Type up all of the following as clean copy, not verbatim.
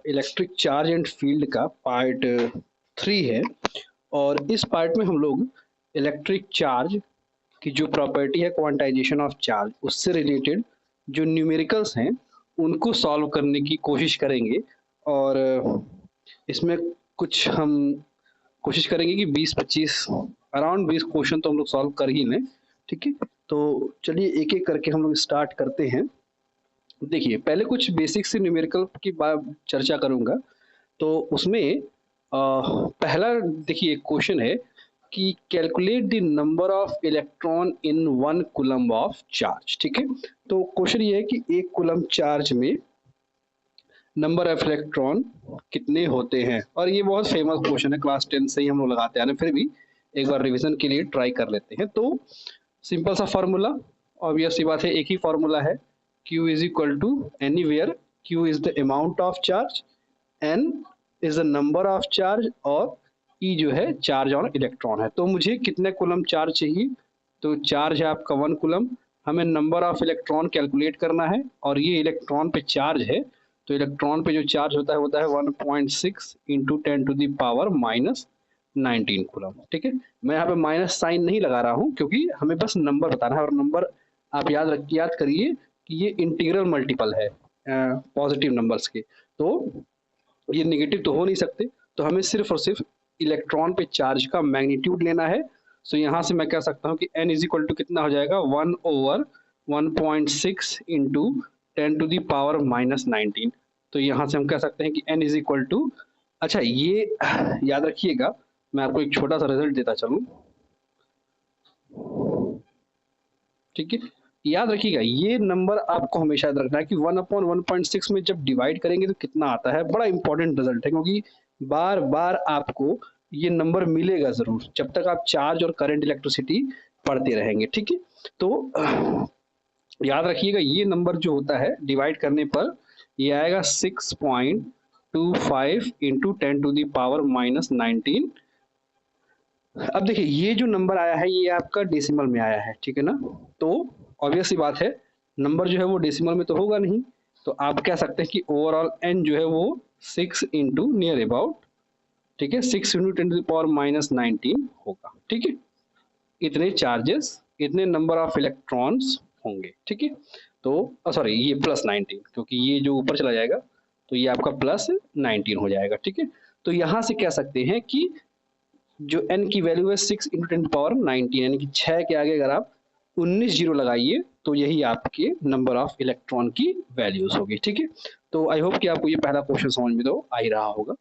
Electric charge and field का part 3 है और इस पार्ट में हम लोग इलेक्ट्रिक चार्ज की जो प्रॉपर्टी है क्वांटाइजेशन ऑफ चार्ज उससे रिलेटेड जो न्यूमेरिकल्स हैं उनको सॉल्व करने की कोशिश करेंगे और इसमें कुछ हम कोशिश करेंगे कि 20-25 अराउंड 20 क्वेश्चन तो हम लोग सॉल्व कर ही लें। ठीक है, तो चलिए एक एक करके हम लोग स्टार्ट करते हैं। देखिए पहले कुछ बेसिक से न्यूमेरिकल की चर्चा करूंगा। तो उसमें पहला देखिए क्वेश्चन है कि calculate the number of electron in 1 coulomb of charge. ठीक है, तो क्वेश्चन ये है कि 1 कूलम चार्ज में नंबर ऑफ इलेक्ट्रॉन कितने होते हैं, और ये बहुत फेमस क्वेश्चन है, क्लास 10 से ही हम लोग लगाते हैं, फिर भी एक बार रिवीजन के लिए ट्राई कर लेते हैं। तो सिंपल सा फॉर्मूला, ऑब्वियस सी बात है, एक ही फॉर्मूला है, Q is equal to anywhere, Q is the amount of charge, N is the number of charge और E जो है चार्ज ऑन इलेक्ट्रॉन है। तो मुझे कितने कूलम चार्ज चाहिए, तो चार्ज है आपका 1 कूलम, हमें नंबर ऑफ इलेक्ट्रॉन कैलकुलेट करना है और ये इलेक्ट्रॉन पे चार्ज है, तो इलेक्ट्रॉन पे जो चार्ज होता है 1.6 into 10 to the power minus 19 coulomb. ठीक है, मैं यहाँ पे माइनस साइन नहीं लगा रहा हूँ क्योंकि हमें बस नंबर बताना है, और नंबर आप याद करिए कि ये इंटीग्रल मल्टीपल है पॉजिटिव नंबर्स के, तो ये नेगेटिव तो हो नहीं सकते, तो हमें सिर्फ और सिर्फ इलेक्ट्रॉन पे चार्ज का मैग्नीट्यूड लेना है। सो यहाँ से मैं कह सकता हूँ कि n इज इक्वल टू कितना हो जाएगा 1/1.6 into 10 to the power minus 19। तो यहाँ से हम कह सकते हैं कि n इज इक्वल टू, अच्छा ये याद रखिएगा, मैं आपको एक छोटा सा रिजल्ट देता चलूँ। ठीक है, याद रखिएगा ये नंबर आपको हमेशा याद रखना है कि 1/1.6 में जब डिवाइड करेंगे तो कितना आता है। बड़ा इंपॉर्टेंट रिजल्ट है क्योंकि बार बार आपको ये नंबर मिलेगा जरूर जब तक आप चार्ज और करंट इलेक्ट्रिसिटी पढ़ते रहेंगे। ठीक है, तो याद रखिएगा ये नंबर जो होता है डिवाइड करने पर ये आएगा 6.25 into 10 to the power minus 19। अब देखिए ये जो नंबर आया है ये आपका डेसिमल में आया है, ठीक है ना, तो ऑब्वियस सी बात है नंबर जो है वो डेसिमल में तो होगा नहीं, तो आप कह सकते हैं कि ओवरऑल n जो है वो 6 इंटू नियर अबाउट, ठीक है, 6 into 10 to the power minus 19 होगा। ठीक है, इतने चार्जेस, इतने नंबर ऑफ इलेक्ट्रॉन्स होंगे। ठीक है, तो सॉरी ये प्लस 19 क्योंकि ये जो ऊपर चला जाएगा तो ये आपका प्लस 19 हो जाएगा। ठीक है, तो यहाँ से कह सकते हैं कि जो n की वैल्यू है 6 इंटू 10 पावर 19, यानी कि 6 के आगे अगर आप 19 जीरो लगाइए तो यही आपके नंबर ऑफ इलेक्ट्रॉन की वैल्यूज होगी। ठीक है, तो आई होप कि आपको ये पहला क्वेश्चन समझ में तो आ ही रहा होगा।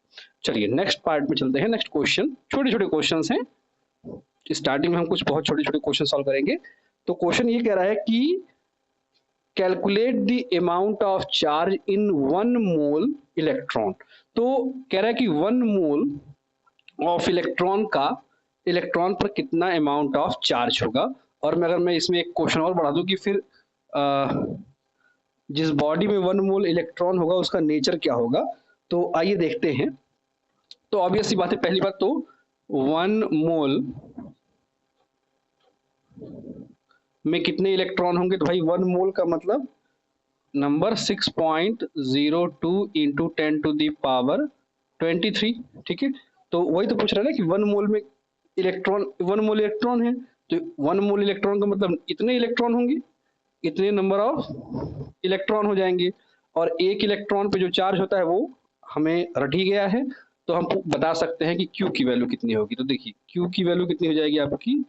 चलिए नेक्स्ट पार्ट में चलते हैं। नेक्स्ट क्वेश्चन छोटे छोटे क्वेश्चन हैं, स्टार्टिंग में हम कुछ बहुत छोटे छोटे क्वेश्चन सॉल्व करेंगे। तो क्वेश्चन ये कह रहा है कि calculate the amount of charge in 1 mole electron. तो कह रहा है कि 1 मोल ऑफ इलेक्ट्रॉन का इलेक्ट्रॉन पर कितना अमाउंट ऑफ चार्ज होगा। और मैं अगर मैं इसमें एक क्वेश्चन और बढ़ा दूं कि फिर जिस बॉडी में 1 मोल इलेक्ट्रॉन होगा उसका नेचर क्या होगा, तो आइए देखते हैं। तो ऑब्वियस सी बात है, पहली बात तो 1 मोल में कितने इलेक्ट्रॉन होंगे, तो भाई 1 मोल का मतलब number 6.02 into 10 to the power 23। ठीक है, तो वही तो पूछ रहा है ना कि 1 मोल में इलेक्ट्रॉन, 1 मोल इलेक्ट्रॉन है, तो 1 मोल इलेक्ट्रॉन का मतलब इतने इलेक्ट्रॉन होंगे, इतने नंबर ऑफ इलेक्ट्रॉन हो जाएंगे, और एक इलेक्ट्रॉन पे जो चार्ज होता है वो हमें रट ही गया है, तो हम बता सकते हैं कि Q की वैल्यू कितनी होगी। तो देखिए Q की वैल्यू कितनी हो जाएगी आपकी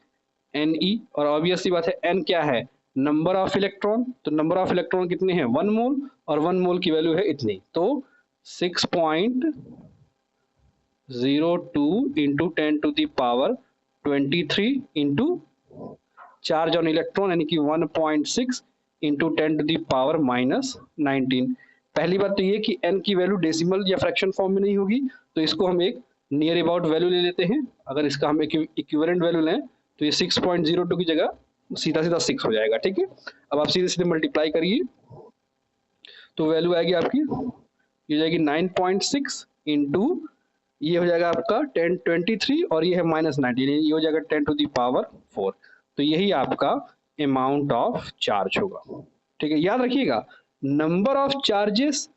Ne, और ऑब्वियस सी बात है N क्या है, नंबर ऑफ इलेक्ट्रॉन, तो नंबर ऑफ इलेक्ट्रॉन कितने हैं 1 मोल, और 1 मोल की वैल्यू है इतनी, तो 6.02 into 10 to the power 23 into charge on electron यानी कि 1.6 into 10 to the power minus 19। पहली बात तो ये कि n की वैल्यू डेसिमल या फ्रैक्शन फॉर्म में नहीं होगी, तो इसको हम एक नियर अबाउट वैल्यू ले लेते हैं। अगर इसका हम इक्विवेलेंट वैल्यू लें तो ये 6.02 की जगह सीधा सीधा 6 हो जाएगा। ठीक है, अब आप सीधे सीधे मल्टीप्लाई करिए तो वैल्यू आएगी आपकी, ये जाएगी 9.6 इंटू ये हो जाएगा आपका 1023 और ये है माइनस 19, ये हो जाएगा 10 टू दी पावर 4। तो यही आपका अमाउंट ऑफ चार्ज होगा। ठीक है, याद रखिएगा नंबर ऑफ चार्जेस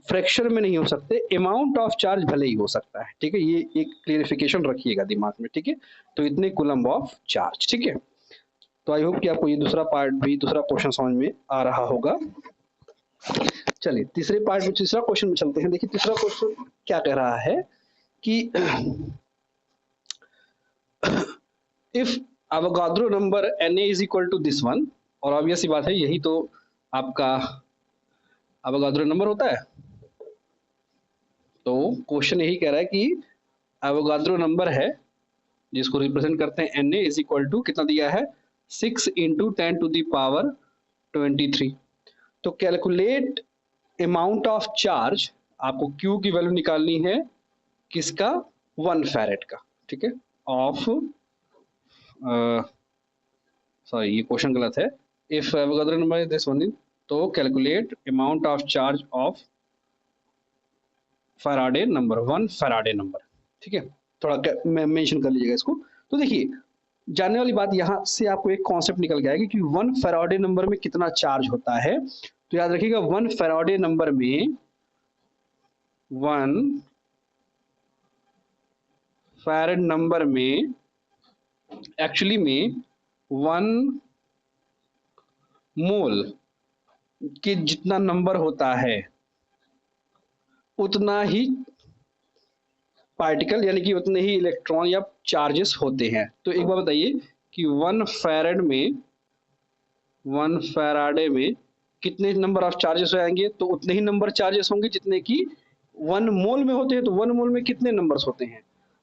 फ्रैक्शन में नहीं हो सकते, अमाउंट ऑफ चार्ज भले ही हो सकता है, ठीक है, ये एक क्लियरिफिकेशन रखिएगा दिमाग में, ठीक है। तो इतने कूलम्ब ऑफ चार्ज, ठीक है। तो आई होप कि आपको ये दूसरा पार्ट भी, दूसरा क्वेश्चन समझ में आ रहा होगा। चलिए तीसरे पार्ट में, तीसरा क्वेश्चन में चलते हैं। देखिए तीसरा क्वेश्चन क्या कह रहा है कि if Avogadro number Na is equal to this one, और ऑब्वियस सी बात है यही तो आपका अवोगाद्रो नंबर होता है। तो क्वेश्चन यही कह रहा है कि अवोगाद्रो नंबर है जिसको रिप्रेजेंट करते हैं Na इज इक्वल टू, कितना दिया है, 6 इंटू 10⁻23। तो कैलकुलेट अमाउंट ऑफ चार्ज, आपको Q की वैल्यू निकालनी है, किसका, 1 फैरेड का, ठीक है, ऑफ, सॉरी ये क्वेश्चन गलत है, if Avogadro number is this one, तो calculate amount of charge of Faraday number, 1 Faraday number, ठीक है। थोड़ा मेंशन कर लीजिएगा इसको। तो देखिए जानने वाली बात यहाँ से आपको एक कॉन्सेप्ट निकल के आएगा कि 1 फैराडे नंबर में कितना चार्ज होता है। तो याद रखिएगा 1 फैराडे नंबर में, 1 फैराड नंबर में एक्चुअली में 1 मोल के जितना नंबर होता है उतना ही पार्टिकल, यानी कि उतने ही इलेक्ट्रॉन या चार्जेस होते हैं। तो एक बार बताइए कि 1 फैराडे में कितने नंबर ऑफ चार्जेस आएंगे, तो उतने ही नंबर चार्जेस होंगे जितने कि 1 मोल में होते हैं। तो 1 मोल में कितने नंबर्स होते हैं,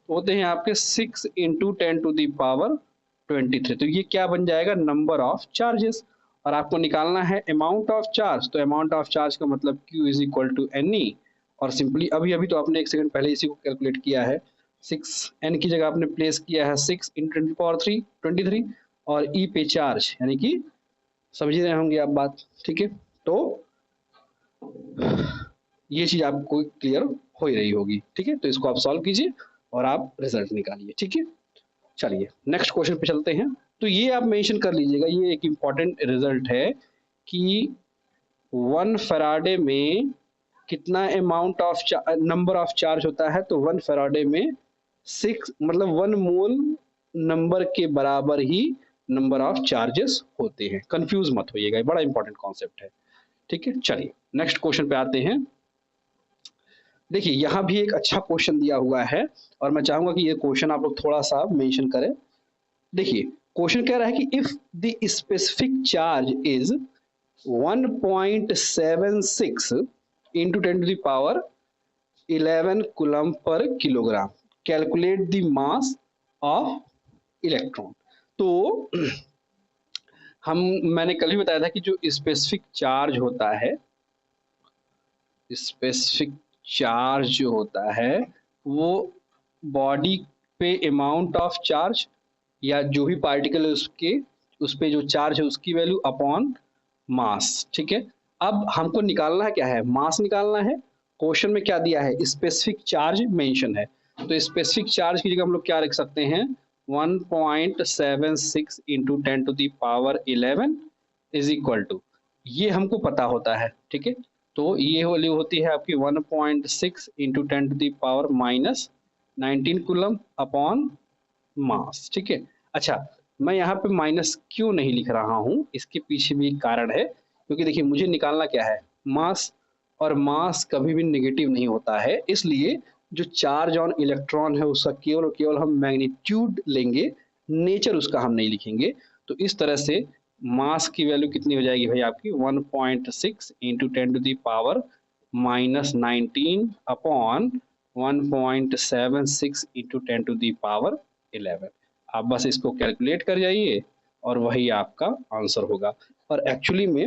तो होते हैं आपके 6 इंटू 10⁻23। तो ये क्या बन जाएगा, नंबर ऑफ चार्जेस। और आपको निकालना है अमाउंट ऑफ चार्ज, तो अमाउंट ऑफ चार्ज का मतलब Q is equal to Ne। और सिंपली अभी अभी तो आपने 1 सेकंड पहले इसी को कैलकुलेट किया है, 6 n की जगह आपने प्लेस किया है 6 इंटू 10⁻3 और E पे चार्ज, यानी कि समझ रहे होंगे आप बात, ठीक है। तो ये चीज आपको क्लियर हो ही रही होगी, ठीक है। तो इसको आप सॉल्व कीजिए और आप रिजल्ट निकालिए, ठीक है। चलिए नेक्स्ट क्वेश्चन पे चलते हैं। तो ये आप मेंशन कर लीजिएगा, ये एक इंपॉर्टेंट रिजल्ट है कि 1 फैराडे में कितना amount of number of charge होता है। तो 1 फैराडे में 6 मतलब 1 मोल नंबर के बराबर ही नंबर ऑफ चार्जेस होते हैं। कंफ्यूज मत होइएगा, बड़ा इंपॉर्टेंट कॉन्सेप्ट है, ठीक है। चलिए नेक्स्ट क्वेश्चन पे आते हैं। देखिए यहाँ भी एक अच्छा क्वेश्चन दिया हुआ है और मैं चाहूंगा कि ये क्वेश्चन आप लोग थोड़ा सा मेंशन करें। देखिए क्वेश्चन कह रहा है कि if the specific charge is 1.76 into 10⁻11 coulomb per kilogram, calculate the mass of electron. तो मैंने कल ही बताया था कि जो स्पेसिफिक चार्ज होता है, स्पेसिफिक चार्ज जो होता है वो बॉडी पे अमाउंट ऑफ चार्ज या जो भी पार्टिकल है उसके, उस पे जो चार्ज है उसकी वैल्यू अपॉन मास, ठीक है। अब हमको निकालना है क्या है, मास निकालना है। क्वेश्चन में क्या दिया है, स्पेसिफिक चार्ज मेंशन है। तो स्पेसिफिक चार्ज की जगह हम लोग क्या रख सकते हैं, 1.76 इंटू 10⁻11 इज इक्वल टू, ये हमको पता होता है, ठीक है। तो ये वैल्यू होती है आपकी 1.6 इंटू 10⁻⁻19 कूलम अपॉन मास, ठीक है। अच्छा मैं यहाँ पे माइनस क्यों नहीं लिख रहा हूँ, इसके पीछे भी एक कारण है, क्योंकि देखिए मुझे निकालना क्या है, मास, और मास कभी भी नेगेटिव नहीं होता है। इसलिए जो चार्ज ऑन इलेक्ट्रॉन है उसका केवल और केवल हम मैग्नीट्यूड लेंगे, नेचर उसका हम नहीं लिखेंगे। तो इस तरह से मास की वैल्यू कितनी हो जाएगी भाई आपकी, 1.6 इंटू 10⁻⁻19 अपॉन 1.76 इंटू 10⁻11। आप बस इसको कैलकुलेट कर जाइए और वही आपका आंसर होगा। और एक्चुअली में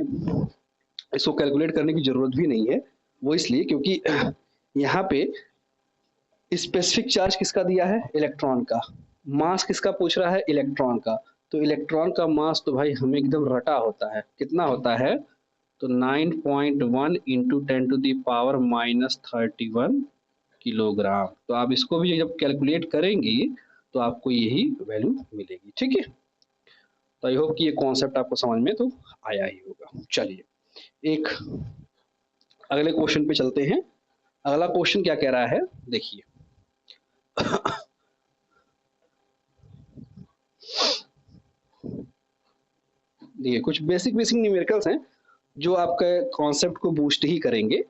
इसको कैलकुलेट करने की जरूरत भी नहीं है, वो इसलिए क्योंकि यहाँ पे स्पेसिफिक चार्ज किसका दिया है, इलेक्ट्रॉन का, मास किसका पूछ रहा है, इलेक्ट्रॉन का। तो इलेक्ट्रॉन का मास तो भाई हमें एकदम रटा होता है, कितना होता है, तो 9.1 इंटू 10⁻31 किलोग्राम। तो आप इसको भी जब कैलकुलेट करेंगे तो आपको यही वैल्यू मिलेगी, ठीक है। तो आई होप कि ये कॉन्सेप्ट आपको समझ में तो आया ही होगा। चलिए एक अगले क्वेश्चन पे चलते हैं। अगला क्वेश्चन क्या कह रहा है देखिए। देखिए कुछ बेसिक न्यूमेरिकल्स हैं जो आपके कॉन्सेप्ट को बूस्ट ही करेंगे।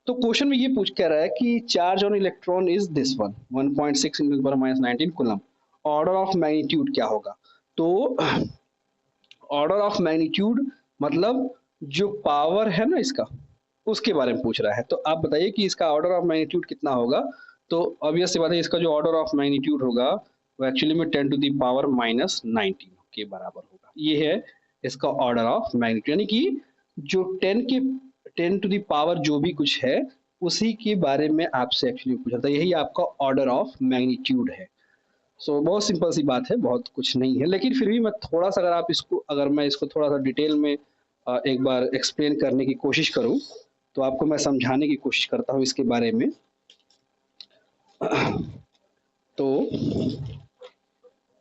तो क्वेश्चन में ये पूछ कह रहा है कि charge on electron is this one 1.6 × 19 coulomb, order of magnitude क्या होगा। तो ऑर्डर ऑफ मैग्नीट्यूड मतलब जो पावर है ना इसका, उसके बारे में पूछ रहा है। तो आप बताइए कि इसका ऑर्डर ऑफ मैग्नीट्यूड कितना होगा। तो ऑब्वियस सी बात है, इसका जो ऑर्डर ऑफ मैग्नीट्यूड होगा वो एक्चुअली में 10⁻⁻19 के बराबर होगा। ये है इसका ऑर्डर ऑफ मैग्नीट्यूड, यानी कि जो 10 टू द पावर जो भी कुछ है उसी के बारे में आपसे एक्चुअली पूछा था। यही आपका ऑर्डर ऑफ मैग्नीट्यूड है। सो बहुत सिंपल सी बात है, बहुत कुछ नहीं है। लेकिन फिर भी मैं थोड़ा सा अगर मैं इसको थोड़ा सा डिटेल में एक बार एक्सप्लेन करने की कोशिश करूं, तो आपको मैं समझाने की कोशिश करता हूं इसके बारे में। तो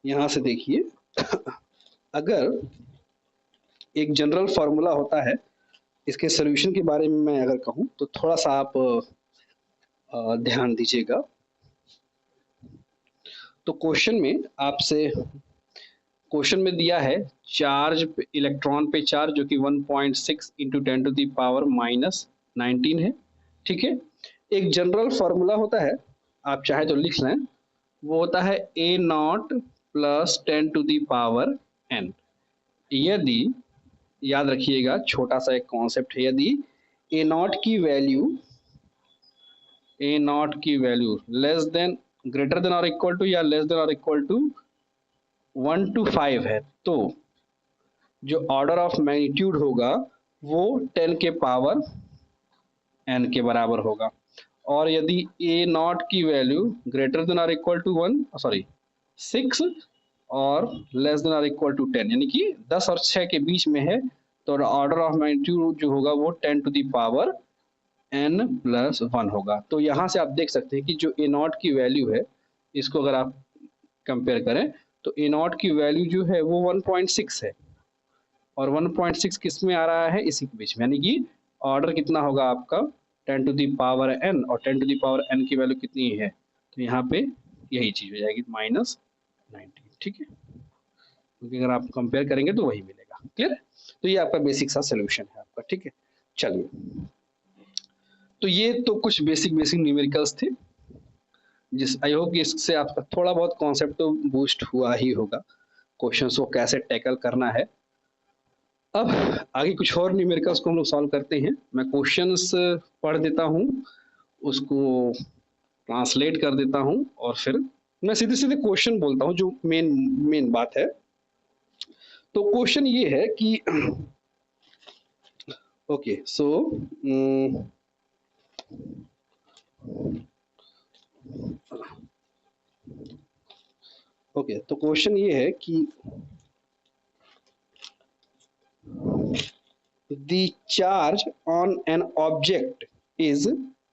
यहां से देखिए, अगर एक जनरल फॉर्मूला होता है, इसके सोल्यूशन के बारे में मैं अगर कहूं तो थोड़ा सा आप ध्यान दीजिएगा। तो क्वेश्चन में दिया है चार्ज इलेक्ट्रॉन पे चार्ज जो कि 1.6 इंटू 10⁻⁻19 है। ठीक है, एक जनरल फॉर्मूला होता है, आप चाहे तो लिख लें, वो होता है A0 प्लस 10⁻n। यदि याद रखिएगा, छोटा सा एक कॉन्सेप्ट है, यदि A0 की value less than greater than और इक्वल टू या लेस देन और इक्वल टू 1 to 5 है, तो जो ऑर्डर ऑफ मैग्नीट्यूड होगा वो 10 के पावर n के बराबर होगा। और यदि A0 की वैल्यू ग्रेटर देन और इक्वल टू 6 और लेस देन और इक्वल टू 10, यानी कि 10 और 6 के बीच में है, तो ऑर्डर ऑफ मैग्नीट्यूड जो होगा वो 10 to the power n plus 1 होगा। तो यहाँ से आप देख सकते हैं कि जो A0 की वैल्यू है, इसको अगर आप कंपेयर करें तो A0 की वैल्यू जो है वो 1.6 है, और 1.6 किस में आ रहा है, इसी के बीच में, यानी कि ऑर्डर कितना होगा आपका 10 टू द पावर n, और 10 टू द पावर n की वैल्यू कितनी है, तो यहाँ पे यही चीज हो जाएगी -19। ठीक है, क्योंकि अगर आप कंपेयर करेंगे तो वही मिलेगा। क्लियर। तो ये आपका बेसिक सा सोल्यूशन है आपका। ठीक है, चलिए, तो ये तो कुछ बेसिक न्यूमेरिकल्स थे, आई होप कि इससे आपका थोड़ा बहुत कॉन्सेप्ट तो बूस्ट हुआ ही होगा, क्वेश्चंस को कैसे टैकल करना है। अब आगे कुछ और न्यूमेरिकल्स को हम लोग सॉल्व करते हैं। मैं क्वेश्चंस पढ़ देता हूँ, उसको ट्रांसलेट कर देता हूँ, और फिर मैं सीधे सीधे क्वेश्चन बोलता हूँ जो मेन बात है। तो क्वेश्चन ये है कि ओके, सो ओके, तो क्वेश्चन ये है कि the charge on an object is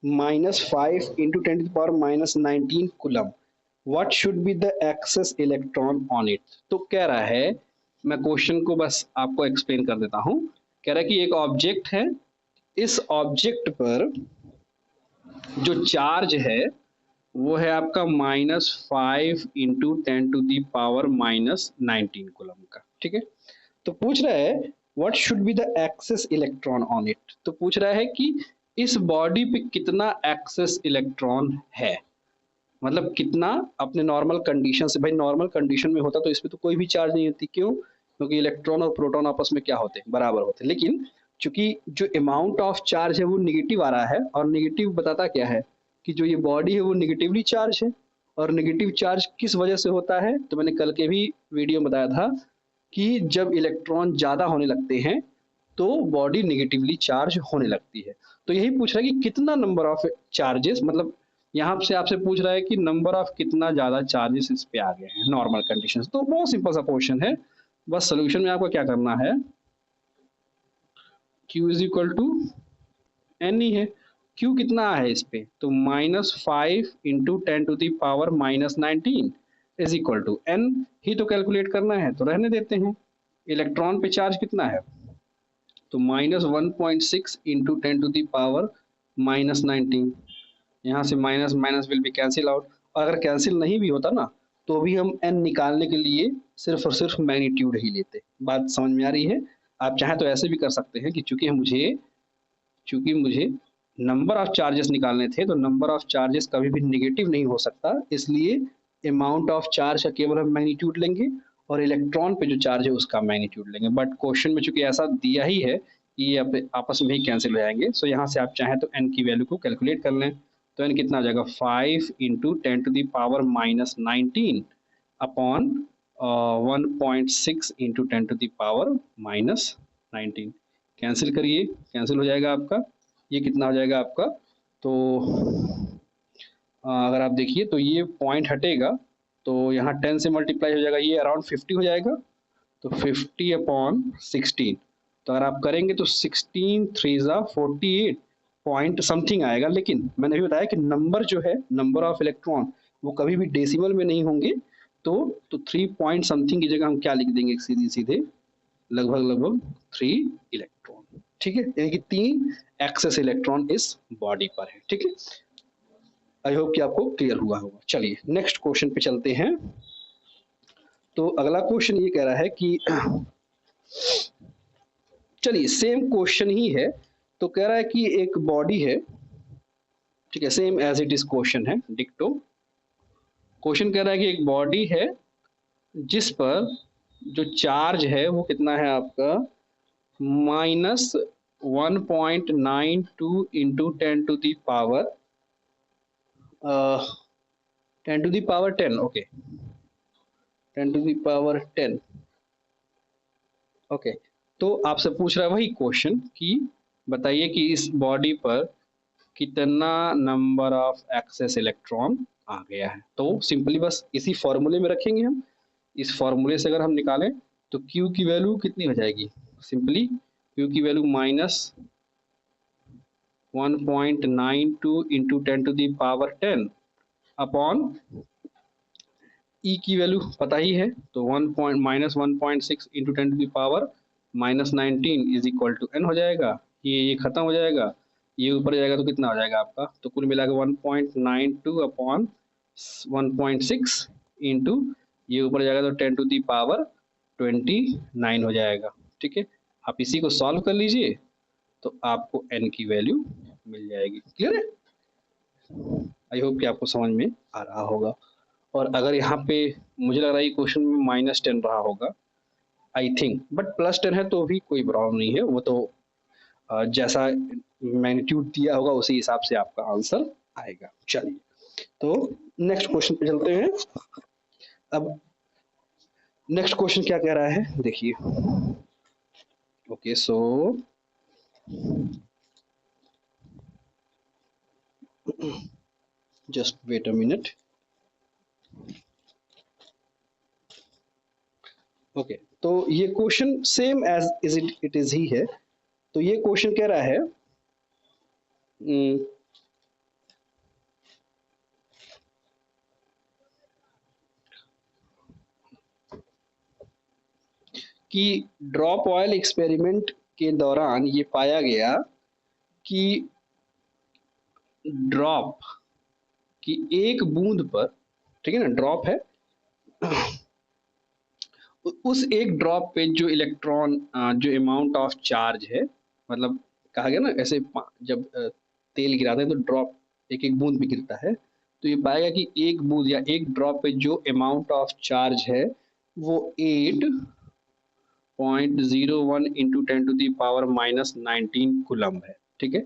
-5 into 10 to the power -19 coulomb. What should be the excess electron on it? तो कह रहा है, मैं क्वेश्चन को बस आपको एक्सप्लेन कर देता हूँ। कह रहा है कि एक ऑब्जेक्ट है, इस ऑब्जेक्ट पर जो चार्ज है वो है आपका -5 into 10 to the power -19 coulomb का। ठीक है, तो पूछ रहा है what should be the excess electron on it. तो पूछ रहा है कि इस बॉडी पे कितना एक्सेस इलेक्ट्रॉन है, मतलब कितना अपने नॉर्मल कंडीशन से। भाई नॉर्मल कंडीशन में होता तो इस पे तो कोई भी चार्ज नहीं होती, क्यों, क्योंकि इलेक्ट्रॉन और प्रोटॉन आपस में क्या होते हैं, बराबर होते हैं। लेकिन चूंकि जो अमाउंट ऑफ चार्ज है वो निगेटिव आ रहा है, और निगेटिव बताता क्या है कि जो ये बॉडी है वो निगेटिवली चार्ज है। और निगेटिव चार्ज किस वजह से होता है, तो मैंने कल के भी वीडियो में बताया था कि जब इलेक्ट्रॉन ज़्यादा होने लगते हैं तो बॉडी निगेटिवली चार्ज होने लगती है। तो यही पूछ रहा है कि कितना नंबर ऑफ चार्जेस, मतलब यहाँ से आपसे पूछ रहा है कि नंबर ऑफ कितना ज़्यादा चार्जेस इस पे आ गए हैं नॉर्मल कंडीशन। तो बहुत सिंपल सा क्वेश्चन है, बस सोल्यूशन में आपको क्या करना है, Q is equal to N ही है। Q कितना है इस पे, तो -5 into 10 to the power -19 is equal to N ही तो कैलकुलेट करना है, तो रहने देते हैं। इलेक्ट्रॉन पे चार्ज कितना है, तो -1.6 इंटू 10 टू दी पावर -19, यहाँ से minus minus will be cancel out. और अगर कैंसिल नहीं भी होता ना तो भी हम n निकालने के लिए सिर्फ और सिर्फ मैग्नीट्यूड ही लेते। बात समझ में आ रही है? आप चाहें तो ऐसे भी कर सकते हैं कि चूंकि मुझे नंबर ऑफ चार्जेस निकालने थे तो नंबर ऑफ चार्जेस कभी भी नेगेटिव नहीं हो सकता, इसलिए अमाउंट ऑफ चार्ज का केवल हम मैग्नीट्यूड लेंगे और इलेक्ट्रॉन पे जो चार्ज है उसका मैग्नीट्यूड लेंगे। बट क्वेश्चन में चूंकि ऐसा दिया ही है कि ये आपस में ही कैंसिल हो जाएंगे, सो यहाँ से आप चाहें तो n की वैल्यू को कैलकुलेट कर लें। तो n कितना हो जाएगा 5 इंटू 10⁻⁻19 अपॉन 1.6 इंटू 10⁻⁻19। कैंसिल करिए, कैंसिल हो जाएगा आपका। ये कितना हो जाएगा आपका, तो अगर आप देखिए तो ये पॉइंट हटेगा तो यहाँ 10 से मल्टीप्लाई हो जाएगा, ये अराउंड 50 हो जाएगा। तो 50/16, तो अगर आप करेंगे तो 16 3 48 पॉइंट समथिंग आएगा। लेकिन मैंने भी बताया कि नंबर जो है, नंबर ऑफ इलेक्ट्रॉन, वो कभी भी डेसिमल में नहीं होंगे। तो 3 पॉइंट समथिंग की जगह हम क्या लिख देंगे, सीधे सीधे लगभग 3 इलेक्ट्रॉन। ठीक है, यानी कि 3 एक्सेस इलेक्ट्रॉन इस बॉडी पर है। ठीक है, आई होप कि आपको क्लियर हुआ होगा। चलिए नेक्स्ट क्वेश्चन पे चलते हैं। तो अगला क्वेश्चन ये कह रहा है कि चलिए सेम क्वेश्चन ही है। तो कह रहा है कि एक बॉडी है, ठीक है, same as it is question है, डिक्टो। क्वेश्चन कह रहा है कि एक बॉडी है जिस पर जो चार्ज है वो कितना है आपका, -1.92 इंटू 10⁻10, ओके, 10⁻10। ओके, तो आपसे पूछ रहा है वही क्वेश्चन कि बताइए कि इस बॉडी पर कितना नंबर ऑफ एक्सेस इलेक्ट्रॉन आ गया है। तो सिंपली बस इसी फॉर्मूले में रखेंगे हम। इस फॉर्मूले से अगर हम निकालें तो Q की वैल्यू कितनी हो जाएगी, सिंपली Q की वैल्यू -1.92 इंटू 10⁻10 अपॉन E की वैल्यू पता ही है, तो -1.6 into 10⁻⁻19 is equal to n हो जाएगा। ये खत्म हो जाएगा, ये ऊपर जाएगा तो कितना हो जाएगा आपका, तो कुल मिलाकर 1.92 अपॉन 1.6 इंटू ये ऊपर जाएगा तो 10⁻29 हो जाएगा। ठीक है, आप इसी को सॉल्व कर लीजिए तो आपको n की वैल्यू मिल जाएगी। क्लियर है? आई होप कि आपको समझ में आ रहा होगा। और अगर यहाँ पे मुझे लग रहा है क्वेश्चन में -10 रहा होगा आई थिंक, बट +10 है तो भी कोई प्रॉब्लम नहीं है, वो तो जैसा मैग्नीट्यूड दिया होगा उसी हिसाब से आपका आंसर आएगा। चलिए तो नेक्स्ट क्वेश्चन पे चलते हैं। अब नेक्स्ट क्वेश्चन क्या कह रहा है देखिए। Okay, so just wait a minute. Okay, तो ये question same as it is ही है। तो ये क्वेश्चन कह रहा है कि ड्रॉप ऑयल एक्सपेरिमेंट के दौरान ये पाया गया कि ड्रॉप की एक बूंद पर, ठीक है ना, ड्रॉप है, उस एक ड्रॉप पे जो इलेक्ट्रॉन, जो अमाउंट ऑफ चार्ज है, मतलब कहा गया ना ऐसे जब तेल गिराते हैं तो ड्रॉप एक एक बूंद पे गिरता है, तो ये पाएगा कि एक बूंद या एक ड्रॉप पे जो अमाउंट ऑफ चार्ज है वो 8.01 इंटू 10⁻⁻19 कूलम है। ठीक है,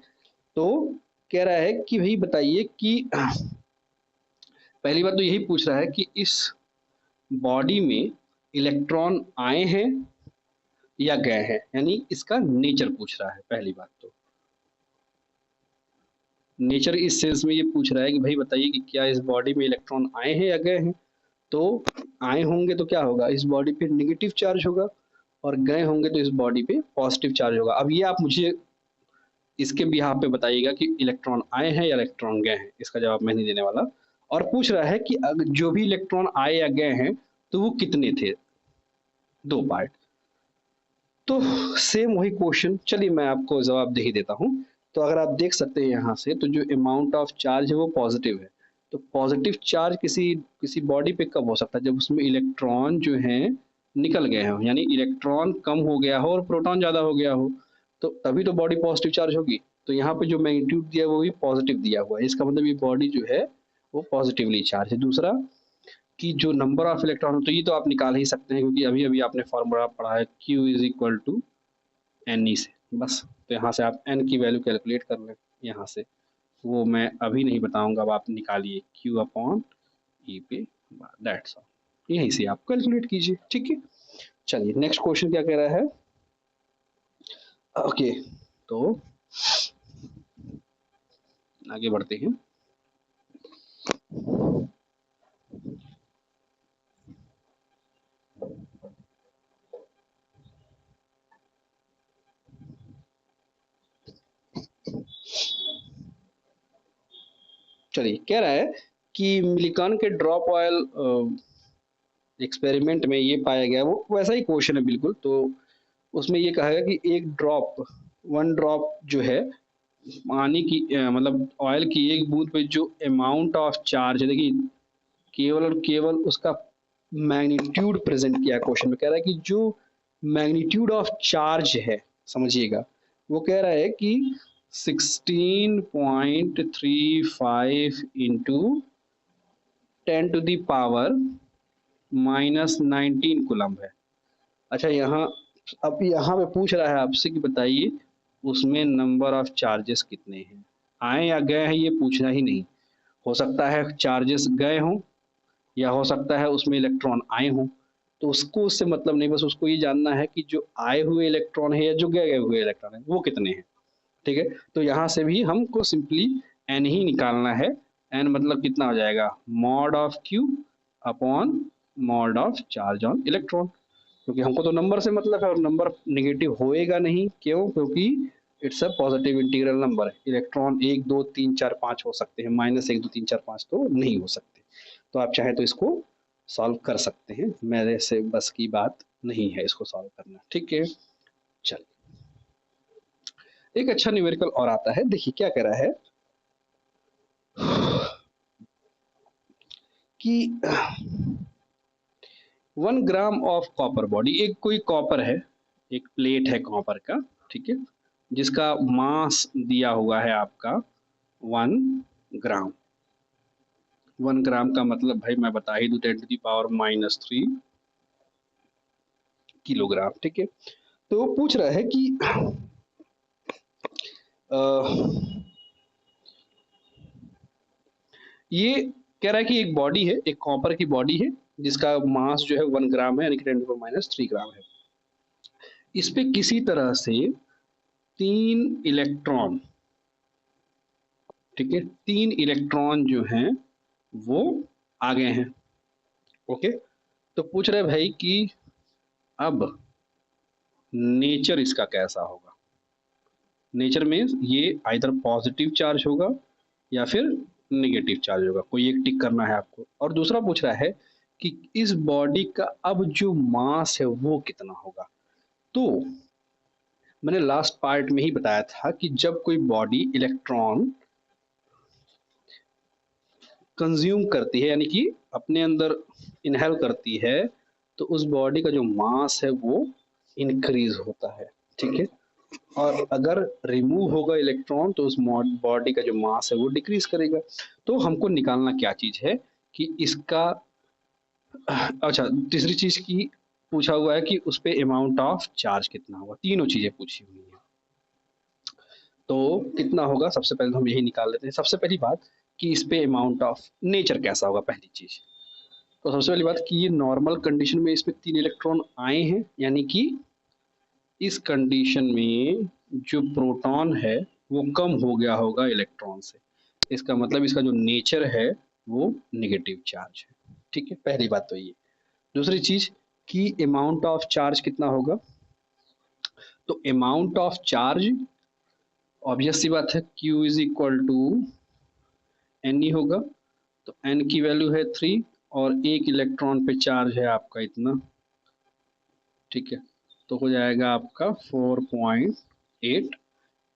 तो कह रहा है कि भाई बताइए कि पहली बात तो यही पूछ रहा है कि इस बॉडी में इलेक्ट्रॉन आए हैं या गए हैं, यानी इसका नेचर पूछ रहा है। पहली बात तो नेचर इस सेंस में ये पूछ रहा है कि भाई बताइए कि क्या इस बॉडी में इलेक्ट्रॉन आए हैं या गए हैं। तो आए होंगे तो क्या होगा, इस बॉडी पे नेगेटिव चार्ज होगा, और गए होंगे तो इस बॉडी पे पॉजिटिव चार्ज होगा। अब ये आप मुझे इसके बिहाफ पे बताइएगा कि इलेक्ट्रॉन आए हैं या इलेक्ट्रॉन गए हैं, इसका जवाब मैं नहीं देने वाला। और पूछ रहा है कि जो भी इलेक्ट्रॉन आए या गए हैं तो वो कितने थे, 2 पार्ट। तो सेम वही क्वेश्चन, चलिए मैं आपको जवाब दे ही देता हूँ तो अगर आप देख सकते हैं यहाँ से, तो जो अमाउंट ऑफ चार्ज है वो पॉजिटिव है। तो पॉजिटिव चार्ज किसी किसी बॉडी पे कब हो सकता है? जब उसमें इलेक्ट्रॉन जो हैं निकल गए हो, यानी इलेक्ट्रॉन कम हो गया हो और प्रोटॉन ज़्यादा हो गया हो, तो तभी तो बॉडी पॉजिटिव चार्ज होगी। तो यहाँ पे जो मैग्नीट्यूड दिया है वो भी पॉजिटिव दिया हुआ है, इसका मतलब ये बॉडी जो है वो पॉजिटिवली चार्ज है। दूसरा कि जो नंबर ऑफ इलेक्ट्रॉन, तो ये तो आप निकाल ही सकते हैं क्योंकि अभी अभी आपने फॉर्मूला पढ़ा है Q is equal to N E से, बस। तो यहाँ से आप एन की वैल्यू कैलकुलेट कर लें यहाँ से, वो मैं अभी नहीं बताऊंगा, अब आप निकालिए Q अपॉन ई पे, दैट्स ऑल, यहीं से आप कैलकुलेट कीजिए, ठीक है। चलिए नेक्स्ट क्वेश्चन क्या कह रहा है। ओके, तो आगे बढ़ते हैं। चलिए कह रहा है कि मिलिकॉन के ड्रॉप ऑयल एक्सपेरिमेंट में ये पाया गया, वो वैसा ही क्वेश्चन है बिल्कुल। तो उसमें ये कहा गया कि एक ड्रॉप, वन ड्रॉप जो है पानी की मतलब ऑयल की एक बूंद पे जो अमाउंट ऑफ चार्ज है, देखिए केवल और केवल उसका मैग्नीट्यूड प्रेजेंट किया क्वेश्चन में। कह रहा है कि जो मैग्नीट्यूड ऑफ चार्ज है, समझिएगा, वो कह रहा है कि 16.35 into 10 to the power -19 coulomb है। अच्छा, यहाँ अब यहाँ पे पूछ रहा है आपसे कि बताइए उसमें नंबर ऑफ चार्जेस कितने हैं, आए या गए हैं, ये पूछना ही नहीं। हो सकता है चार्जेस गए हों, या हो सकता है उसमें इलेक्ट्रॉन आए हों, तो उसको उससे मतलब नहीं, बस उसको ये जानना है कि जो आए हुए इलेक्ट्रॉन है या जो गए हुए इलेक्ट्रॉन है वो कितने हैं, ठीक है। तो यहाँ से भी हमको सिंपली एन ही निकालना है। एन मतलब कितना हो जाएगा, mod of Q upon mod of charge on electron, क्योंकि हमको तो नंबर से मतलब है और नंबर नेगेटिव होएगा नहीं, क्यों? क्योंकि it's a positive integral number है। इलेक्ट्रॉन 1 2 3 4 5 हो सकते हैं, -1 2 3 4 5 तो नहीं हो सकते। तो आप चाहे तो इसको सॉल्व कर सकते हैं, मेरे से बस की बात नहीं है इसको सॉल्व करना, ठीक है। चलिए एक अच्छा न्यूमेरिकल और आता है, देखिए क्या कह रहा है कि 1 ग्राम ऑफ कॉपर बॉडी, एक कोई कॉपर है, एक प्लेट है कॉपर का, ठीक है, जिसका मास दिया हुआ है आपका 1 ग्राम। 1 ग्राम का मतलब भाई मैं बता ही दूं, 10 to the पावर -3 किलोग्राम, ठीक है। तो वो पूछ रहा है कि ये कह रहा है कि एक बॉडी है, एक कॉपर की बॉडी है, जिसका मास जो है 1 ग्राम है, यानी कि 10 to the पावर -3 ग्राम है। इस पे किसी तरह से 3 इलेक्ट्रॉन, ठीक है, 3 इलेक्ट्रॉन जो हैं वो आ गए हैं, ओके। तो पूछ रहे भाई कि अब नेचर इसका कैसा होगा। नेचर में ये आइदर पॉजिटिव चार्ज होगा या फिर नेगेटिव चार्ज होगा, कोई एक टिक करना है आपको। और दूसरा पूछ रहा है कि इस बॉडी का अब जो मास है वो कितना होगा। तो मैंने लास्ट पार्ट में ही बताया था कि जब कोई बॉडी इलेक्ट्रॉन कंज्यूम करती है, यानी कि अपने अंदर इनहेल करती है, तो उस बॉडी का जो मास है वो इंक्रीज होता है, ठीक है। और अगर रिमूव होगा इलेक्ट्रॉन तो उस बॉडी का जो मास है वो डिक्रीज करेगा। तो हमको निकालना क्या चीज है कि इसका, अच्छा तीसरी चीज की पूछा हुआ है कि उस पे अमाउंट ऑफ चार्ज कितना होगा, तीनों चीजें पूछी हुई है। तो कितना होगा, सबसे पहले तो हम यही निकाल लेते हैं। सबसे पहली बात कि इस पे अमाउंट ऑफ नेचर कैसा होगा, पहली चीज। तो सबसे पहली बात कि ये नॉर्मल कंडीशन में इसमें 3 इलेक्ट्रॉन आए हैं, यानी कि इस कंडीशन में जो प्रोटॉन है वो कम हो गया होगा इलेक्ट्रॉन से। इसका मतलब इसका जो नेचर है वो नेगेटिव चार्ज है, ठीक है। पहली बात तो ये। दूसरी चीज कि अमाउंट ऑफ चार्ज कितना होगा। तो अमाउंट ऑफ चार्ज ऑब्वियस सी बात है Q is equal to N E होगा। तो एन की वैल्यू है 3 और एक इलेक्ट्रॉन पे चार्ज है आपका इतना, ठीक है। तो हो जाएगा आपका 4.8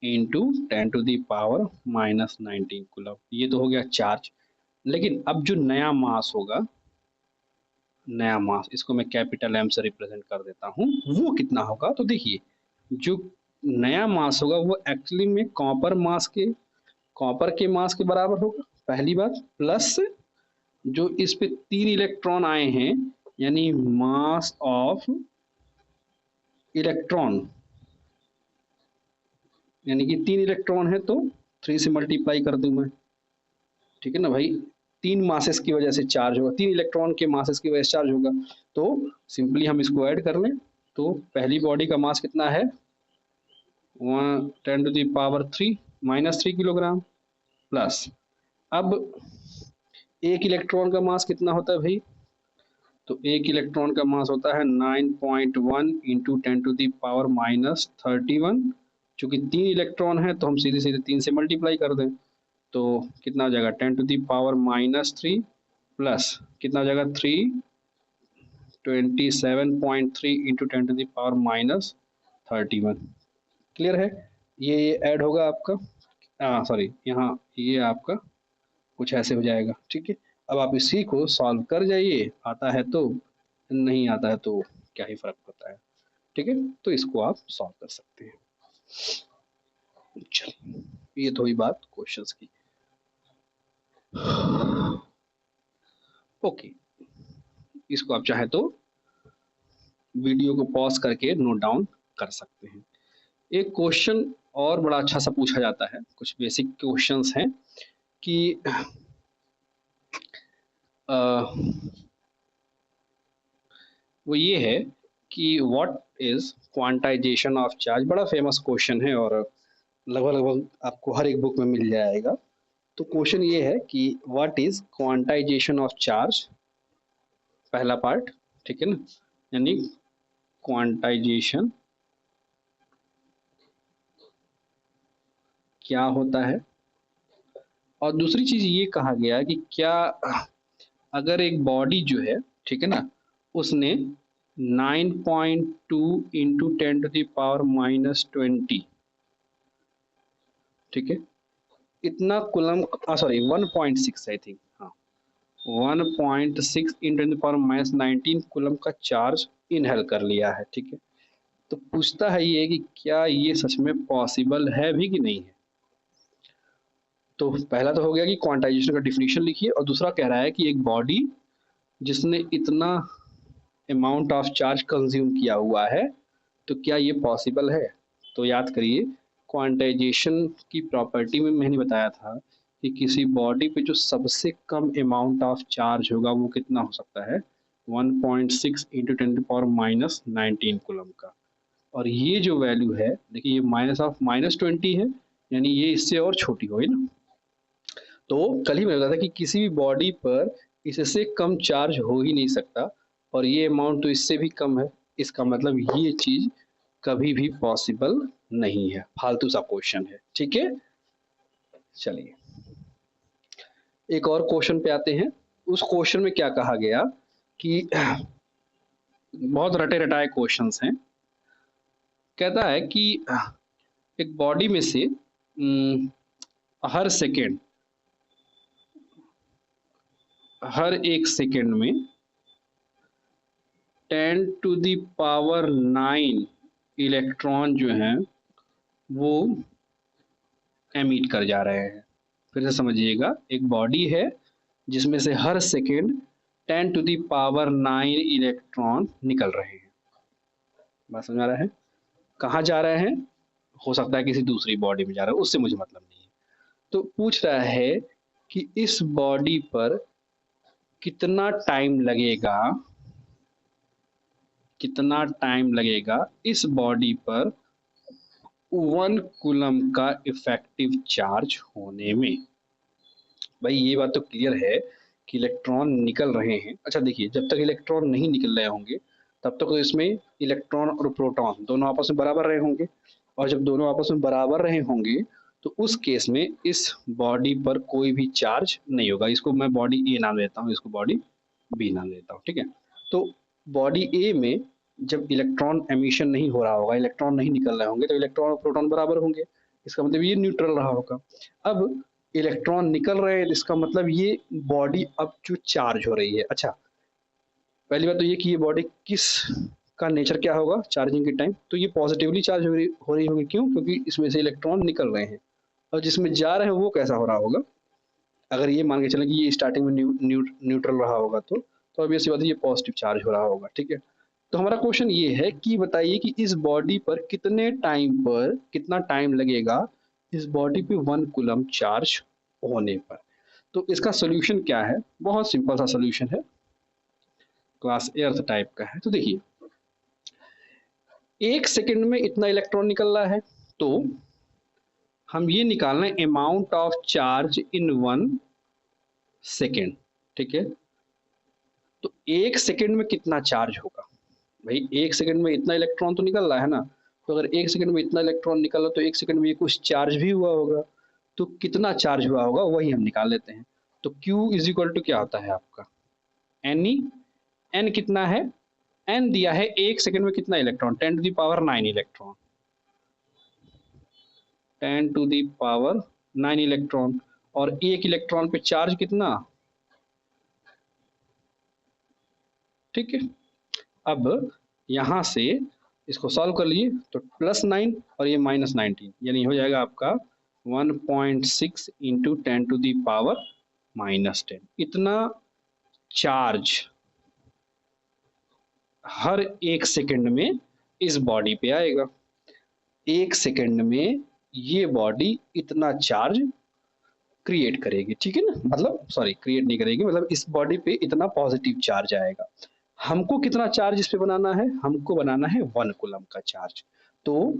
इंटू 10⁻⁻19 कूलम। ये तो हो गया चार्ज। लेकिन अब जो नया मास होगा, नया मास, इसको मैं कैपिटल एम से रिप्रेजेंट कर देता हूँ, वो कितना होगा? तो देखिए, जो नया मास होगा वो एक्चुअली में कॉपर के मास के बराबर होगा, पहली बात, प्लस जो इस पे 3 इलेक्ट्रॉन आए हैं, यानी मास ऑफ इलेक्ट्रॉन, यानी कि 3 इलेक्ट्रॉन है तो 3 से मल्टीप्लाई कर दूं मैं, ठीक है ना भाई। 3 मासेस की वजह से चार्ज होगा, 3 इलेक्ट्रॉन के मासेस की वजह से चार्ज होगा। तो सिंपली हम इसको ऐड कर लें, तो पहली बॉडी का मास कितना है? 10⁻³ -3 किलोग्राम, प्लस अब एक इलेक्ट्रॉन का मास कितना होता है भाई? तो एक इलेक्ट्रॉन का मास होता है 9.1 इंटू 10⁻31। चूंकि 3 इलेक्ट्रॉन है तो हम सीधे सीधे 3 से मल्टीप्लाई कर दें, तो कितना हो जाएगा? 10⁻³ प्लस कितना हो जाएगा? 327.3 इंटू 10⁻31। क्लियर है? ये ऐड होगा आपका, सॉरी, यहाँ ये आपका कुछ ऐसे हो जाएगा, ठीक है। अब आप इसी को सॉल्व कर जाइए, आता है तो, नहीं आता है तो क्या ही फर्क पड़ता है, ठीक है। तो इसको आप सॉल्व कर सकते हैं। चलिए, ये तो हुई बात क्वेश्चंस की। ओके, इसको आप चाहे तो वीडियो को पॉज करके नोट डाउन कर सकते हैं। एक क्वेश्चन और बड़ा अच्छा सा पूछा जाता है, कुछ बेसिक क्वेश्चंस हैं कि वो ये है कि what is quantization of charge. बड़ा फेमस क्वेश्चन है और लगभग लगभग आपको हर एक बुक में मिल जाएगा। तो क्वेश्चन ये है कि what is quantization of charge, पहला पार्ट, ठीक है ना, यानी क्वांटाइजेशन क्या होता है। और दूसरी चीज ये कहा गया कि क्या अगर एक बॉडी जो है, ठीक है ना, उसने 9.2 इंटू 10⁻⁻20, ठीक है, इतना कुलम, सॉरी 1.6 आई थिंक, हाँ 1.6 इंटू 10⁻⁻19 कुलम का चार्ज इनहेल कर लिया है, ठीक है। तो पूछता है ये कि क्या ये सच में पॉसिबल है भी कि नहीं है। तो पहला तो हो गया कि क्वांटाइजेशन का डिफिनीशन लिखिए, और दूसरा कह रहा है कि एक बॉडी जिसने इतना अमाउंट ऑफ चार्ज कंज्यूम किया हुआ है, तो क्या ये पॉसिबल है। तो याद करिए, क्वांटाइजेशन की प्रॉपर्टी में मैंने बताया था कि किसी बॉडी पे जो सबसे कम अमाउंट ऑफ चार्ज होगा वो कितना हो सकता है? 1.6 इंटू 10⁻⁻19 कुलम का। और ये जो वैल्यू है, देखिए ये -20 है, यानी ये इससे और छोटी होगी ना। तो कल ही मैंने बताया था कि किसी भी बॉडी पर इससे कम चार्ज हो ही नहीं सकता, और ये अमाउंट तो इससे भी कम है। इसका मतलब ये चीज कभी भी पॉसिबल नहीं है, फालतू सा क्वेश्चन है, ठीक है। चलिए एक और क्वेश्चन पे आते हैं। उस क्वेश्चन में क्या कहा गया कि बहुत रटे रटाए क्वेश्चंस हैं। कहता है कि एक बॉडी में से हर एक सेकेंड में 10⁻⁹ इलेक्ट्रॉन जो हैं वो एमिट कर जा रहे हैं। फिर से समझिएगा, एक बॉडी है जिसमें से हर सेकेंड 10⁻⁹ इलेक्ट्रॉन निकल रहे हैं। बात समझ आ रहा है? कहाँ जा रहे हैं? हो सकता है किसी दूसरी बॉडी में जा रहा है, उससे मुझे मतलब नहीं है। तो पूछ रहा है कि इस बॉडी पर कितना टाइम लगेगा, इस बॉडी पर 1 कूलम का इफेक्टिव चार्ज होने में। भाई ये बात तो क्लियर है कि इलेक्ट्रॉन निकल रहे हैं। अच्छा देखिए, जब तक इलेक्ट्रॉन नहीं निकल रहे होंगे तब तक तो इसमें इलेक्ट्रॉन और प्रोटॉन दोनों आपस में बराबर रहे होंगे, और जब दोनों आपस में बराबर रहे होंगे तो उस केस में इस बॉडी पर कोई भी चार्ज नहीं होगा। इसको मैं बॉडी ए नाम देता हूँ, इसको बॉडी बी नाम देता हूँ, ठीक है। तो बॉडी ए में जब इलेक्ट्रॉन एमिशन नहीं हो रहा होगा, इलेक्ट्रॉन नहीं निकल रहे होंगे, तो इलेक्ट्रॉन और प्रोटॉन बराबर होंगे, इसका मतलब ये न्यूट्रल रहा होगा। अब इलेक्ट्रॉन निकल रहे हैं, इसका मतलब ये बॉडी अब जो चार्ज हो रही है। अच्छा, पहली बात तो ये कि ये बॉडी किस का नेचर क्या होगा चार्जिंग के टाइम, तो ये पॉजिटिवली चार्ज हो रही होगी। क्यों? क्योंकि इसमें से इलेक्ट्रॉन निकल रहे हैं। और जिसमें जा रहे हैं वो कैसा हो रहा होगा, अगर ये मान के चलें कि ये स्टार्टिंग में न्यूट्रल रहा होगा तो ऑब्वियस सी बात है ये पॉजिटिव चार्ज हो रहा होगा। ठीक है, तो हमारा क्वेश्चन ये है कि बताइए कि इस बॉडी पर कितना टाइम लगेगा इस बॉडी पे 1 कूलम चार्ज होने पर। तो इसका सोल्यूशन क्या है? बहुत सिंपल सा सोल्यूशन है, क्लास एर्थ टाइप का है। तो देखिए, 1 सेकंड में इतना इलेक्ट्रॉन निकल रहा है, तो हम ये निकालना है amount of charge in 1 second. ठीक है, तो 1 सेकेंड में कितना चार्ज होगा भाई? 1 सेकेंड में इतना इलेक्ट्रॉन तो निकल रहा है ना, तो अगर 1 सेकेंड में इतना इलेक्ट्रॉन निकला तो 1 सेकेंड में ये कुछ चार्ज भी हुआ होगा, तो कितना चार्ज हुआ होगा वही हम निकाल लेते हैं। तो Q इज इक्वल टू क्या होता है आपका एन ई। एन कितना है? एन दिया है 1 सेकेंड में कितना इलेक्ट्रॉन, 10⁹ इलेक्ट्रॉन, 10⁹ इलेक्ट्रॉन। और एक इलेक्ट्रॉन पे चार्ज कितना? ठीक है, अब यहां से इसको सॉल्व कर लिए तो +9 और ये -19, यानी हो जाएगा आपका 1.6 इंटू 10⁻⁻10। इतना चार्ज हर 1 सेकेंड में इस बॉडी पे आएगा। 1 सेकेंड में ये बॉडी इतना चार्ज क्रिएट करेगी। ठीक है ना, मतलब सॉरी क्रिएट नहीं करेगी, मतलब इस बॉडी पे इतना पॉजिटिव चार्ज आएगा। हमको कितना चार्ज इस पे बनाना है? हमको बनाना है 1 कूलम का चार्ज। तो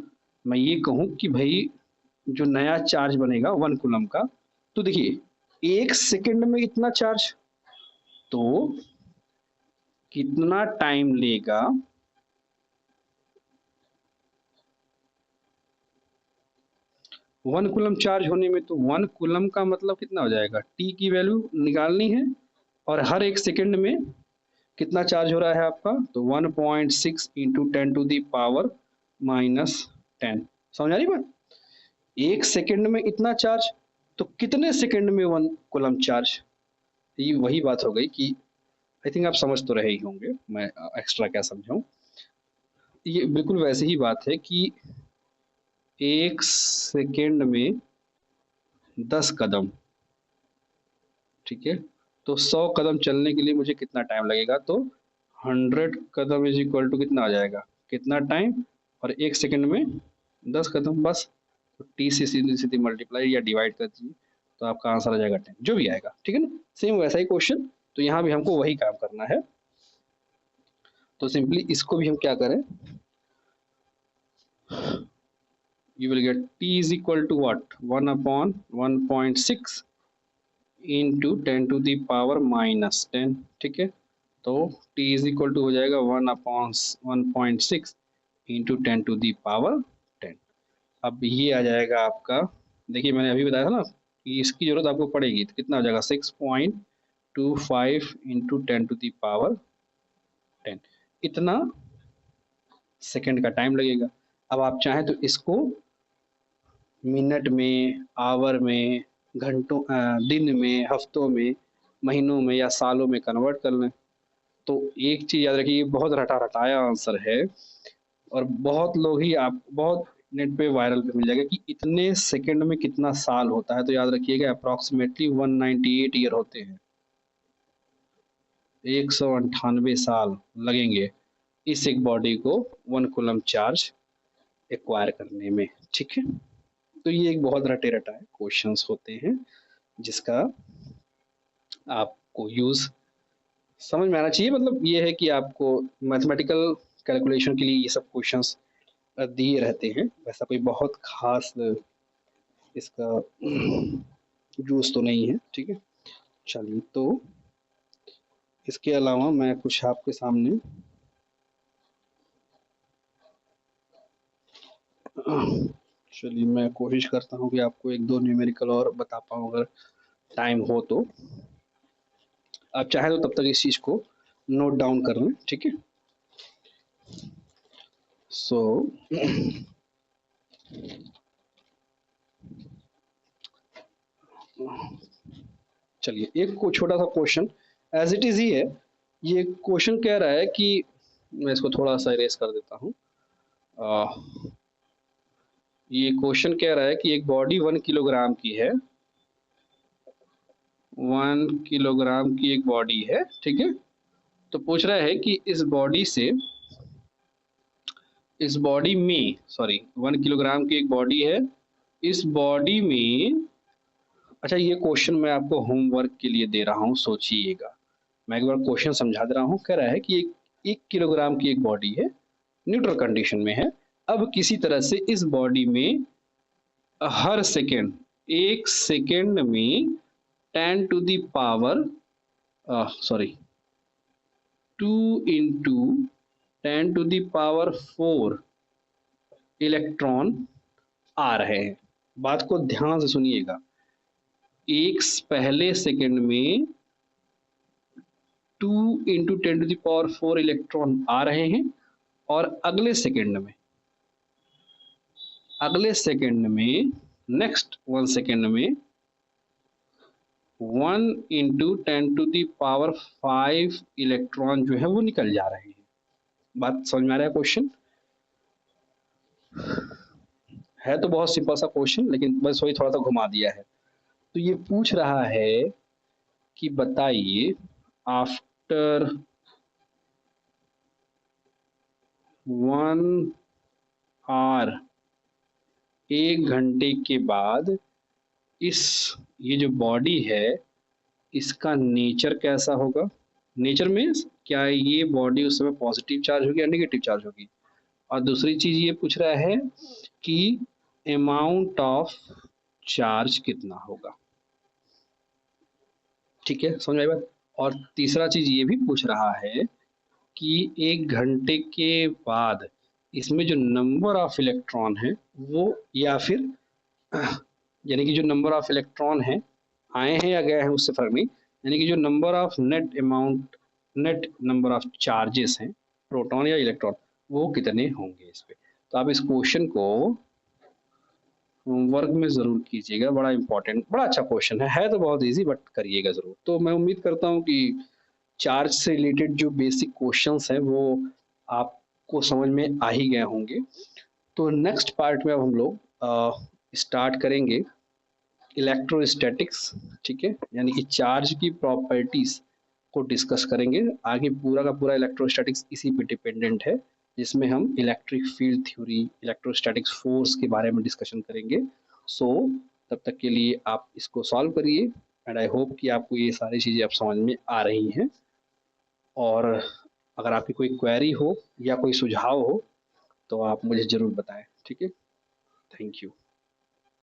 मैं ये कहूं कि भाई जो नया चार्ज बनेगा 1 कूलम का, तो देखिए 1 सेकेंड में इतना चार्ज, तो कितना टाइम लेगा 1 कूलम चार्ज होने में? तो 1 कूलम का मतलब कितना हो जाएगा, टी की वैल्यू निकालनी है, और हर 1 सेकेंड में कितना चार्ज हो रहा है आपका, तो 1.6 इंटू 10⁻⁻10। समझ आ रही बात? 1 सेकेंड में इतना चार्ज, तो कितने सेकेंड में 1 कूलम चार्ज? ये वही बात हो गई कि आई थिंक आप समझ तो रहे ही होंगे, मैं एक्स्ट्रा क्या समझाऊं। ये बिल्कुल वैसे ही बात है कि 1 सेकेंड में 10 कदम, ठीक है, तो 100 कदम चलने के लिए मुझे कितना टाइम लगेगा, तो 100 कदम इज इक्वल टू कितना आ जाएगा, कितना टाइम, और 1 सेकेंड में 10 कदम, बस। तो टी से सीधी सीधी मल्टीप्लाई या डिवाइड कर दीजिए तो आपका आंसर आ जाएगा 10, जो भी आएगा। ठीक है ना, सेम वैसा ही क्वेश्चन, तो यहाँ भी हमको वही काम करना है। तो सिंपली इसको भी हम क्या करें, you will get t is equal to what, 1/1.6 into 10⁻⁻10। ठीक है, तो t is equal to हो जाएगा 1/1.6 into 10⁻10। अब ये आ जाएगा आपका, देखिए मैंने अभी बताया था ना कि इसकी जरूरत आपको पड़ेगी, तो कितना हो जाएगा 6.25 into 10⁻10। इतना सेकंड का टाइम लगेगा। अब आप चाहें तो इसको मिनट में, आवर में, घंटों, दिन में, हफ्तों में, महीनों में या सालों में कन्वर्ट कर लें। तो एक चीज याद रखिए, बहुत रटा रटाया आंसर है, और बहुत लोग ही, आप बहुत नेट पे वायरल पे मिल जाएगा कि इतने सेकंड में कितना साल होता है। तो याद रखिएगा अप्रॉक्सीमेटली 198 ईयर होते हैं, 198 साल लगेंगे इस एक बॉडी को 1 कूलम चार्ज एक्वायर करने में। ठीक है, तो ये एक बहुत रटे रटाए क्वेश्चंस होते हैं जिसका आपको यूज समझ में आना चाहिए। मतलब ये है कि आपको मैथमेटिकल कैलकुलेशन के लिए ये सब क्वेश्चंस दिए रहते हैं, वैसा कोई बहुत खास इसका यूज तो नहीं है। ठीक है, चलिए, तो इसके अलावा मैं कुछ आपके सामने चलिए मैं कोशिश करता हूँ कि आपको 1-2 न्यूमेरिकल और बता पाऊँ, अगर टाइम हो तो। आप चाहे तो तब तक इस चीज को नोट डाउन कर लें। ठीक है, सो चलिए एक को छोटा सा क्वेश्चन एज इट इज ही है। ये क्वेश्चन कह रहा है कि मैं इसको थोड़ा सा इरेज कर देता हूँ। ये क्वेश्चन कह रहा है कि एक बॉडी 1 किलोग्राम की है, 1 किलोग्राम की एक बॉडी है, ठीक है। तो पूछ रहा है कि इस बॉडी में, सॉरी 1 किलोग्राम की एक बॉडी है, इस बॉडी में, अच्छा ये क्वेश्चन मैं आपको होमवर्क के लिए दे रहा हूँ, सोचिएगा। मैं एक बार क्वेश्चन समझा दे रहा हूँ। कह रहा है कि एक किलोग्राम की एक बॉडी है, न्यूट्रल कंडीशन में है। अब किसी तरह से इस बॉडी में हर सेकेंड, 1 सेकेंड में 10 to the power, sorry 2 × 10⁴ electron आ रहे हैं। बात को ध्यान से सुनिएगा। पहले सेकेंड में 2 × 10⁴ इलेक्ट्रॉन आ रहे हैं, और अगले सेकेंड में नेक्स्ट 1 सेकेंड में 1 × 10⁵ इलेक्ट्रॉन जो है वो निकल जा रहे हैं। बात समझ में आ रहा है? क्वेश्चन है तो बहुत सिंपल सा क्वेश्चन, लेकिन बस वही थोड़ा सा घुमा दिया है। तो ये पूछ रहा है कि बताइए आफ्टर 1 आवर, 1 घंटे के बाद ये जो बॉडी है इसका नेचर कैसा होगा। नेचर मीन्स क्या ये बॉडी उस समय पॉजिटिव चार्ज होगी या नेगेटिव चार्ज होगी। और दूसरी चीज ये पूछ रहा है कि अमाउंट ऑफ चार्ज कितना होगा। ठीक है, समझ आई बात। और तीसरा चीज ये भी पूछ रहा है कि 1 घंटे के बाद इसमें जो नंबर ऑफ इलेक्ट्रॉन है वो, या फिर यानी कि जो नंबर ऑफ इलेक्ट्रॉन है आए हैं या गए हैं उससे फर्क नहीं, यानी कि जो नेट नंबर ऑफ चार्जेस हैं, प्रोटॉन या इलेक्ट्रॉन, वो कितने होंगे इस पे। तो आप इस क्वेश्चन को वर्क में जरूर कीजिएगा, बड़ा इंपॉर्टेंट, बड़ा अच्छा क्वेश्चन है तो बहुत इजी, बट करिएगा जरूर। तो मैं उम्मीद करता हूँ कि चार्ज से रिलेटेड जो बेसिक क्वेश्चंस हैं वो आपको समझ में आ ही गए होंगे। तो नेक्स्ट पार्ट में अब हम लोग स्टार्ट करेंगे इलेक्ट्रोस्टैटिक्स, ठीक है, यानी कि चार्ज की प्रॉपर्टीज को डिस्कस करेंगे। आगे पूरा का पूरा इलेक्ट्रोस्टैटिक्स इसी पे डिपेंडेंट है, जिसमें हम electric field theory, electrostatics force के बारे में डिस्कशन करेंगे। सो तब तक के लिए आप इसको सॉल्व करिए, एंड आई होप कि आपको ये सारी चीज़ें अब समझ में आ रही हैं। और अगर आपकी कोई क्वेरी हो या कोई सुझाव हो तो आप मुझे ज़रूर बताएं, ठीक है। Thank you.